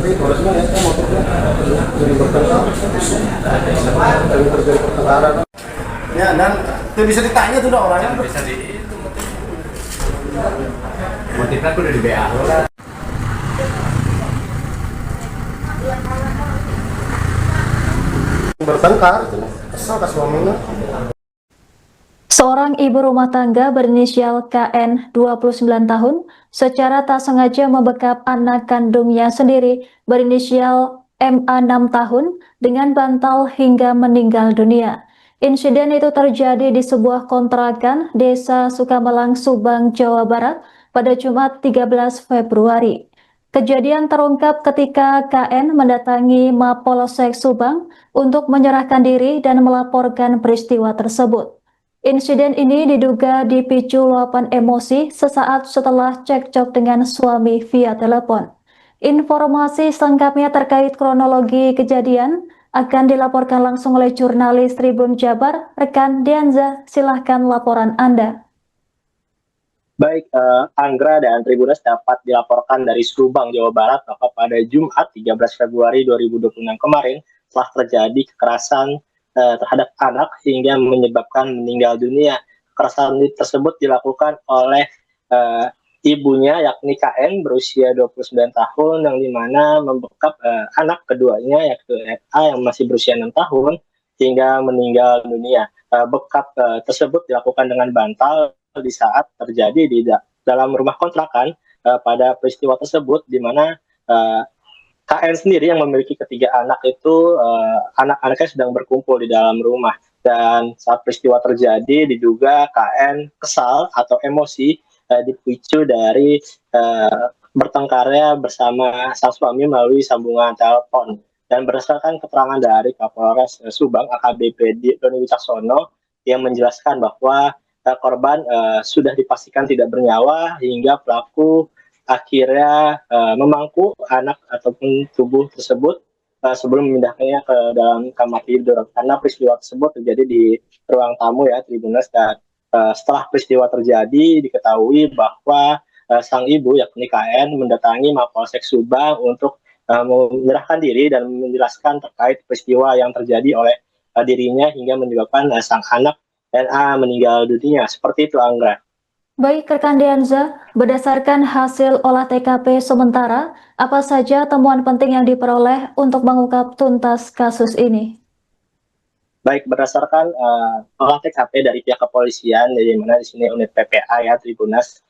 Tapi harusnya ya motifnya jadi bertengkar, terjadi pertengkaran. Ya dan itu bisa ditanya tuh orangnya. Bisa di itu motifnya tuh udah di BA. Bertengkar, kesal ke suaminya. Seorang ibu rumah tangga berinisial KN 29 tahun secara tak sengaja membekap anak kandungnya sendiri berinisial MA 6 tahun dengan bantal hingga meninggal dunia. Insiden itu terjadi di sebuah kontrakan Desa Sukamalang, Subang, Jawa Barat pada Jumat 13 Februari. Kejadian terungkap ketika KN mendatangi Mapolsek Subang untuk menyerahkan diri dan melaporkan peristiwa tersebut. Insiden ini diduga dipicu luapan emosi sesaat setelah cekcok dengan suami via telepon. Informasi selengkapnya terkait kronologi kejadian akan dilaporkan langsung oleh jurnalis Tribun Jabar, rekan Dianza. Silahkan laporan Anda. Baik, Anggra dan Tribuners dapat dilaporkan dari Subang, Jawa Barat bahwa pada Jumat 13 Februari 2026 kemarin telah terjadi kekerasan terhadap anak hingga menyebabkan meninggal dunia. Kekerasan tersebut dilakukan oleh ibunya yakni KN berusia 29 tahun yang dimana membekap anak keduanya yaitu FA yang masih berusia 6 tahun hingga meninggal dunia. Bekap tersebut dilakukan dengan bantal di saat terjadi di dalam rumah kontrakan. Pada peristiwa tersebut di mana KN sendiri yang memiliki ketiga anak itu anak-anaknya sedang berkumpul di dalam rumah, dan saat peristiwa terjadi diduga KN kesal atau emosi dipicu dari bertengkarnya bersama sang suami melalui sambungan telepon. Dan berdasarkan keterangan dari Kapolres Subang AKBP Doni Wicaksono yang menjelaskan bahwa korban sudah dipastikan tidak bernyawa hingga pelaku akhirnya memangku anak ataupun tubuh tersebut sebelum memindahkannya ke dalam kamar tidur, karena peristiwa tersebut terjadi di ruang tamu ya Tribuners. Dan setelah peristiwa terjadi diketahui bahwa sang ibu yakni KN mendatangi Mapolsek Subang untuk menyerahkan diri dan menjelaskan terkait peristiwa yang terjadi oleh dirinya hingga menyebabkan sang anak NA meninggal dunia. Seperti itu, Anggra. Baik, rekan Dianza, berdasarkan hasil olah TKP sementara, apa saja temuan penting yang diperoleh untuk mengungkap tuntas kasus ini? Baik, berdasarkan olah TKP dari pihak kepolisian, di mana di sini unit PPA ya Tribunas,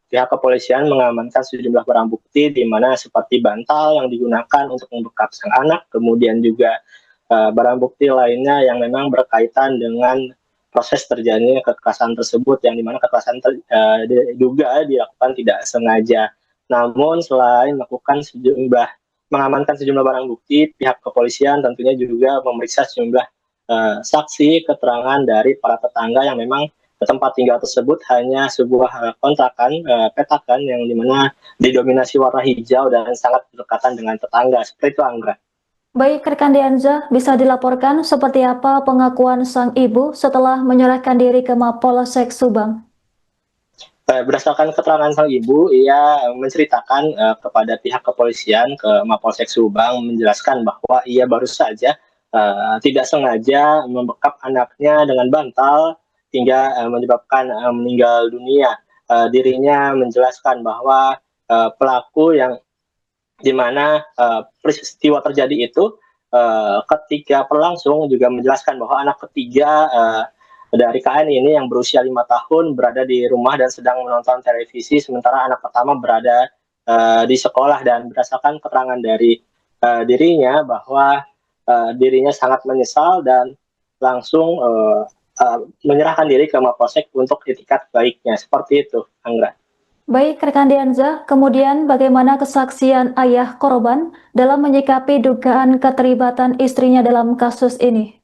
pihak kepolisian mengamankan sejumlah barang bukti di mana seperti bantal yang digunakan untuk membekap sang anak, kemudian juga barang bukti lainnya yang memang berkaitan dengan proses terjadinya kekerasan tersebut, yang dimana kekerasan diduga dilakukan tidak sengaja. Namun selain mengamankan sejumlah barang bukti, pihak kepolisian tentunya juga memeriksa sejumlah saksi, keterangan dari para tetangga yang memang tempat tinggal tersebut hanya sebuah kontrakan petakan yang dimana didominasi warna hijau dan sangat berdekatan dengan tetangga. Seperti itu, Anggra. Baik, rekan Dianza, bisa dilaporkan seperti apa pengakuan sang ibu setelah menyerahkan diri ke Mapolsek Subang? Berdasarkan keterangan sang ibu, ia menceritakan kepada pihak kepolisian ke Mapolsek Subang, menjelaskan bahwa ia baru saja tidak sengaja membekap anaknya dengan bantal hingga menyebabkan meninggal dunia. Dirinya menjelaskan bahwa pelaku yang di mana peristiwa terjadi itu ketika berlangsung juga menjelaskan bahwa anak ketiga dari KN ini yang berusia 5 tahun berada di rumah dan sedang menonton televisi, sementara anak pertama berada di sekolah. Dan berdasarkan keterangan dari dirinya bahwa dirinya sangat menyesal dan langsung menyerahkan diri ke Mapolsek untuk itikat baiknya. Seperti itu, Anggra. Baik, rekan Dianza, kemudian bagaimana kesaksian ayah korban dalam menyikapi dugaan keterlibatan istrinya dalam kasus ini?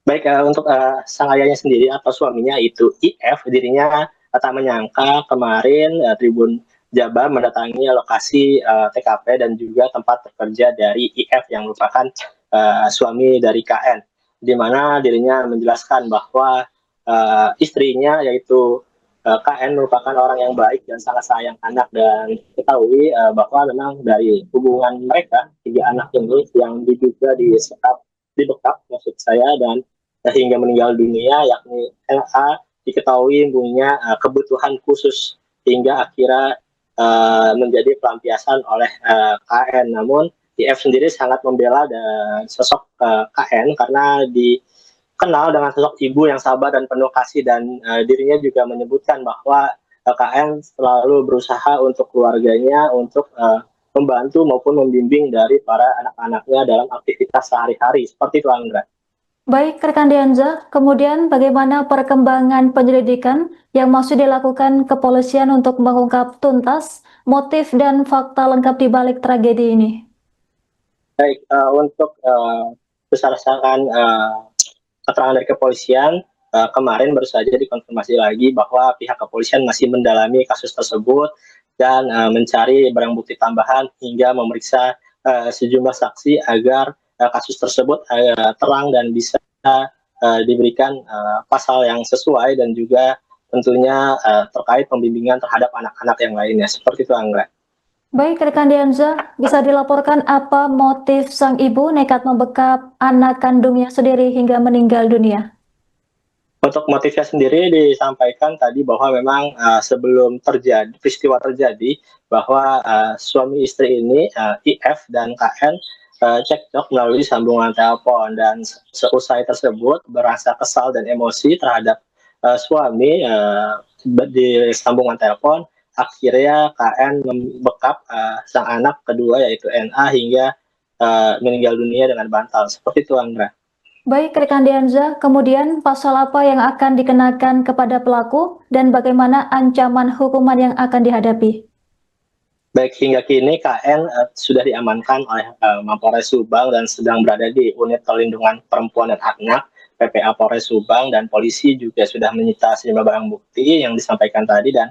Baik, untuk sang ayahnya sendiri atau suaminya itu IF, dirinya tak menyangka kemarin Tribun Jabar mendatangi lokasi TKP dan juga tempat bekerja dari IF yang merupakan suami dari KN, di mana dirinya menjelaskan bahwa istrinya yaitu KN merupakan orang yang baik dan sangat sayang anak, dan ketahui bahwa memang dari hubungan mereka tiga anak ini yang diduga dibekap maksud saya, dan hingga meninggal dunia, yakni LA diketahui punya kebutuhan khusus hingga akhirnya menjadi pelampiasan oleh KN. Namun IF sendiri sangat membela dan sosok KN karena dikenal dengan sosok ibu yang sabar dan penuh kasih, dan dirinya juga menyebutkan bahwa KN selalu berusaha untuk keluarganya untuk membantu maupun membimbing dari para anak-anaknya dalam aktivitas sehari-hari. Seperti itu, Anggra. Baik, rekan Dianza, kemudian bagaimana perkembangan penyelidikan yang masih dilakukan kepolisian untuk mengungkap tuntas motif dan fakta lengkap di balik tragedi ini? Baik, untuk berdasarkan keterangan dari kepolisian, kemarin baru saja dikonfirmasi lagi bahwa pihak kepolisian masih mendalami kasus tersebut dan mencari barang bukti tambahan hingga memeriksa sejumlah saksi agar kasus tersebut terang dan bisa diberikan pasal yang sesuai, dan juga tentunya terkait pembimbingan terhadap anak-anak yang lainnya. Seperti itu, Anggra. Baik, rekan Dianza, bisa dilaporkan apa motif sang ibu nekat membekap anak kandungnya sendiri hingga meninggal dunia? Untuk motifnya sendiri disampaikan tadi bahwa memang sebelum peristiwa terjadi, bahwa suami istri ini, IF dan KN, cekcok melalui sambungan telepon, dan seusai tersebut berasa kesal dan emosi terhadap suami di sambungan telepon, akhirnya KN membekap sang anak kedua yaitu NA hingga meninggal dunia dengan bantal. Seperti itu, Anggra. Baik, rekan Dianza, kemudian pasal apa yang akan dikenakan kepada pelaku dan bagaimana ancaman hukuman yang akan dihadapi? Baik, hingga kini KN sudah diamankan oleh Mapolres Subang dan sedang berada di Unit Perlindungan Perempuan dan Anak PPA Polres Subang, dan polisi juga sudah menyita sejumlah barang bukti yang disampaikan tadi, dan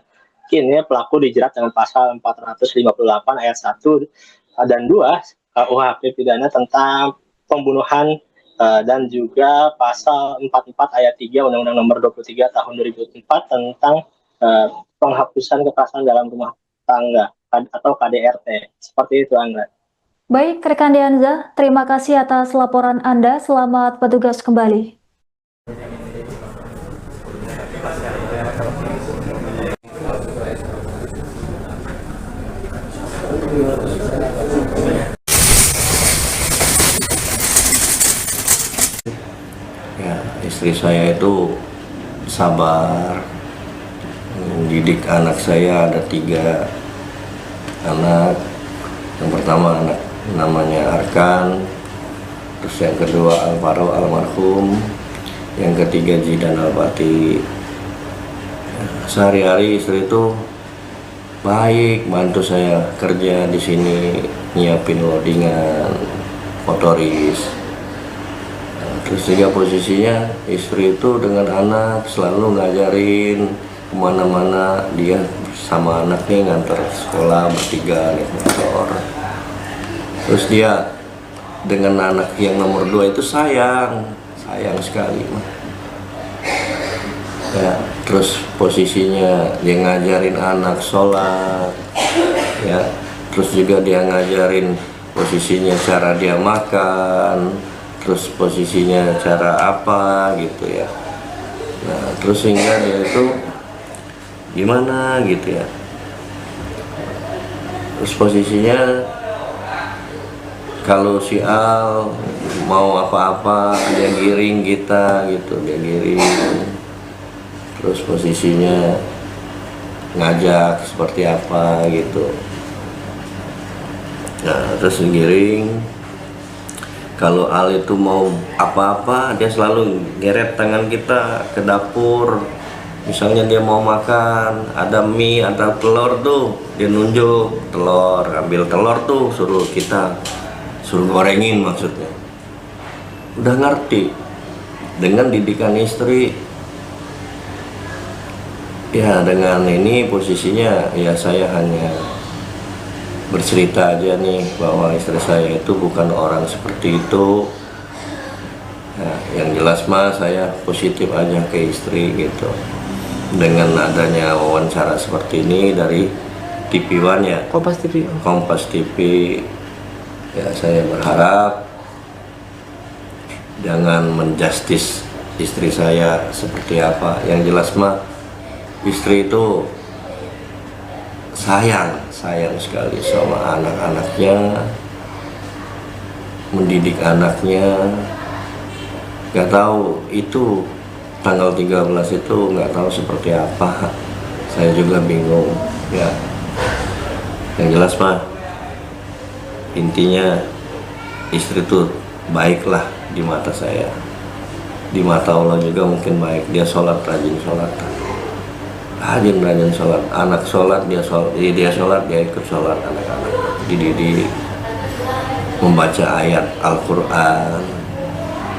kini pelaku dijerat dengan pasal 458 ayat 1 dan 2 UHP pidana tentang pembunuhan, dan juga pasal 44 ayat 3 Undang-Undang Nomor 23 Tahun 2004 tentang penghapusan kekerasan dalam rumah tangga atau KDRT. Seperti itu, Angga. Baik, rekan Dianza, terima kasih atas laporan Anda. Selamat bertugas kembali. Ya, istri saya itu sabar, mendidik anak saya. Ada 3 anak. Yang pertama anak namanya Arkan, terus yang kedua Alvaro almarhum, yang ketiga Zidan Albati. Sehari-hari istri itu baik, bantu saya kerja di sini, nyiapin loadingan, motoris. Terus juga posisinya istri itu dengan anak selalu ngajarin kemana-mana, dia sama anaknya ngantar sekolah bertiga naik motor. Terus dia dengan anak yang nomor 2 itu sayang sekali. Ya, terus posisinya dia ngajarin anak sholat, ya, terus juga dia ngajarin posisinya cara dia makan, terus posisinya cara apa gitu ya. Nah, terus sehingga dia itu gimana gitu ya, terus posisinya kalau si Al mau apa-apa dia giring kita gitu, dia giring, terus posisinya ngajak seperti apa gitu. Nah, terus giring, kalau Al itu mau apa-apa dia selalu ngeret tangan kita ke dapur. Misalnya dia mau makan, ada mie atau telur tuh, dia nunjuk telur, ambil telur tuh, suruh gorengin maksudnya. Udah ngerti dengan didikan istri. Ya, dengan ini posisinya ya saya hanya bercerita aja nih bahwa istri saya itu bukan orang seperti itu. Ya, yang jelas mah saya positif aja ke istri gitu. dengan adanya wawancara seperti ini dari TV One ya, Kompas TV. Kompas TV, ya saya berharap jangan menjustis istri saya seperti apa. Yang jelas mah istri itu sayang sekali sama anak-anaknya, mendidik anaknya. Gak tahu itu tanggal 13 itu nggak tahu seperti apa, saya juga bingung ya. Yang jelas mah intinya istri itu baiklah di mata saya, di mata Allah juga mungkin baik. Dia sholat, rajin sholat, rajin sholat. Anak sholat dia sholat, dia ikut sholat. Anak-anak dididik membaca ayat Al-Quran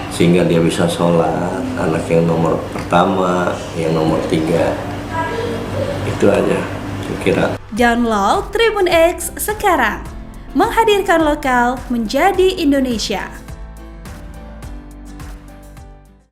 sehingga dia bisa sholat. Anak yang nomor pertama, yang nomor 3, itu aja saya kira. Download Tribun X sekarang, menghadirkan lokal menjadi Indonesia.